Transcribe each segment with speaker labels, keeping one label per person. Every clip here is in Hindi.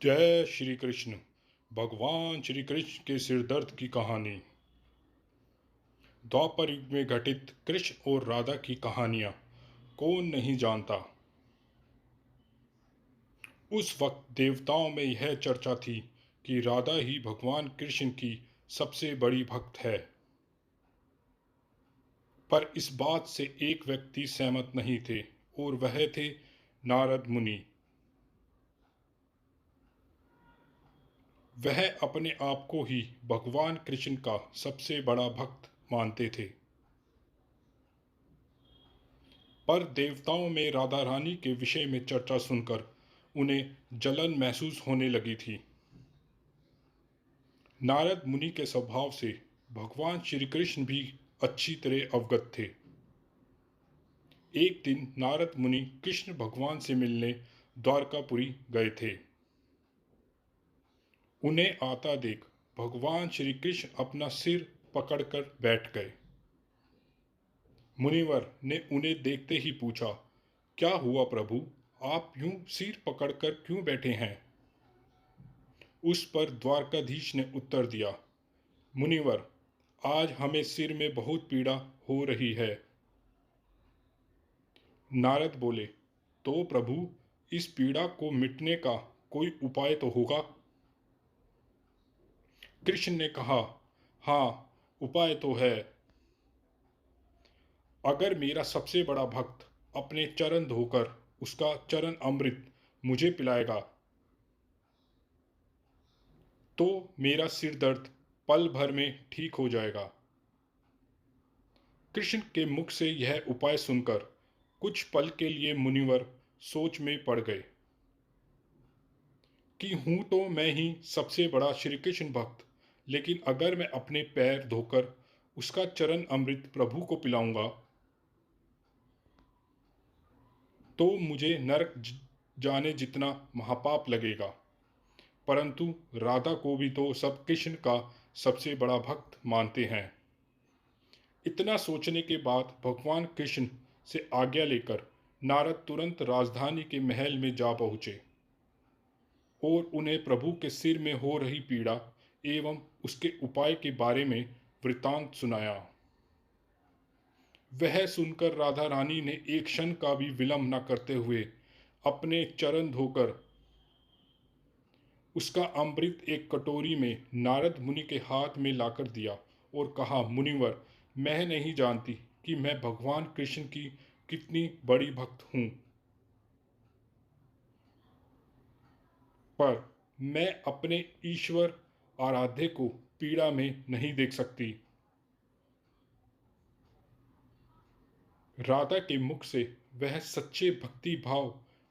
Speaker 1: जय श्री कृष्ण। भगवान श्री कृष्ण के सिरदर्द की कहानी। द्वापर युग में घटित कृष्ण और राधा की कहानियां कौन नहीं जानता। उस वक्त देवताओं में यह चर्चा थी कि राधा ही भगवान कृष्ण की सबसे बड़ी भक्त है। पर इस बात से एक व्यक्ति सहमत नहीं थे और वह थे नारद मुनि। वह अपने आप को ही भगवान कृष्ण का सबसे बड़ा भक्त मानते थे। पर देवताओं में राधा रानी के विषय में चर्चा सुनकर उन्हें जलन महसूस होने लगी थी। नारद मुनि के स्वभाव से भगवान श्री कृष्ण भी अच्छी तरह अवगत थे। एक दिन नारद मुनि कृष्ण भगवान से मिलने द्वारकापुरी गए थे। उन्हें आता देख भगवान श्री कृष्ण अपना सिर पकड़कर बैठ गए। मुनिवर ने उन्हें देखते ही पूछा, क्या हुआ प्रभु, आप यूं सिर पकड़कर क्यों बैठे हैं? उस पर द्वारकाधीश ने उत्तर दिया, मुनिवर, आज हमें सिर में बहुत पीड़ा हो रही है। नारद बोले, तो प्रभु, इस पीड़ा को मिटने का कोई उपाय तो होगा? कृष्ण ने कहा, हाँ, उपाय तो है। अगर मेरा सबसे बड़ा भक्त अपने चरण धोकर उसका चरण अमृत मुझे पिलाएगा तो मेरा सिर दर्द पल भर में ठीक हो जाएगा। कृष्ण के मुख से यह उपाय सुनकर कुछ पल के लिए मुनिवर सोच में पड़ गए कि हूं तो मैं ही सबसे बड़ा श्री कृष्ण भक्त, लेकिन अगर मैं अपने पैर धोकर उसका चरण अमृत प्रभु को पिलाऊंगा तो मुझे नरक जाने जितना महापाप लगेगा। परंतु राधा को भी तो सब कृष्ण का सबसे बड़ा भक्त मानते हैं। इतना सोचने के बाद भगवान कृष्ण से आज्ञा लेकर नारद तुरंत राजधानी के महल में जा पहुंचे और उन्हें प्रभु के सिर में हो रही पीड़ा एवं उसके उपाय के बारे में वृतांत सुनाया। वह सुनकर राधा रानी ने एक क्षण का भी विलंब न करते हुए अपने चरण धोकर उसका अमृत एक कटोरी में नारद मुनि के हाथ में लाकर दिया और कहा, मुनिवर, मैं नहीं जानती कि मैं भगवान कृष्ण की कितनी बड़ी भक्त हूं, पर मैं अपने ईश्वर आराध्य को पीड़ा में नहीं देख सकती। राधा के मुख से वह सच्चे भक्ति भाव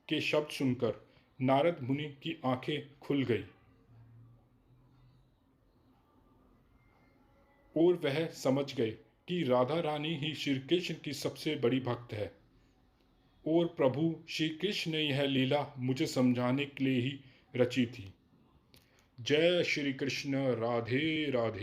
Speaker 1: के शब्द सुनकर नारद मुनि की आंखें खुल गई और वह समझ गए कि राधा रानी ही श्री कृष्ण की सबसे बड़ी भक्त है और प्रभु श्री कृष्ण ने यह लीला मुझे समझाने के लिए ही रची थी। जय श्री कृष्ण। राधे राधे।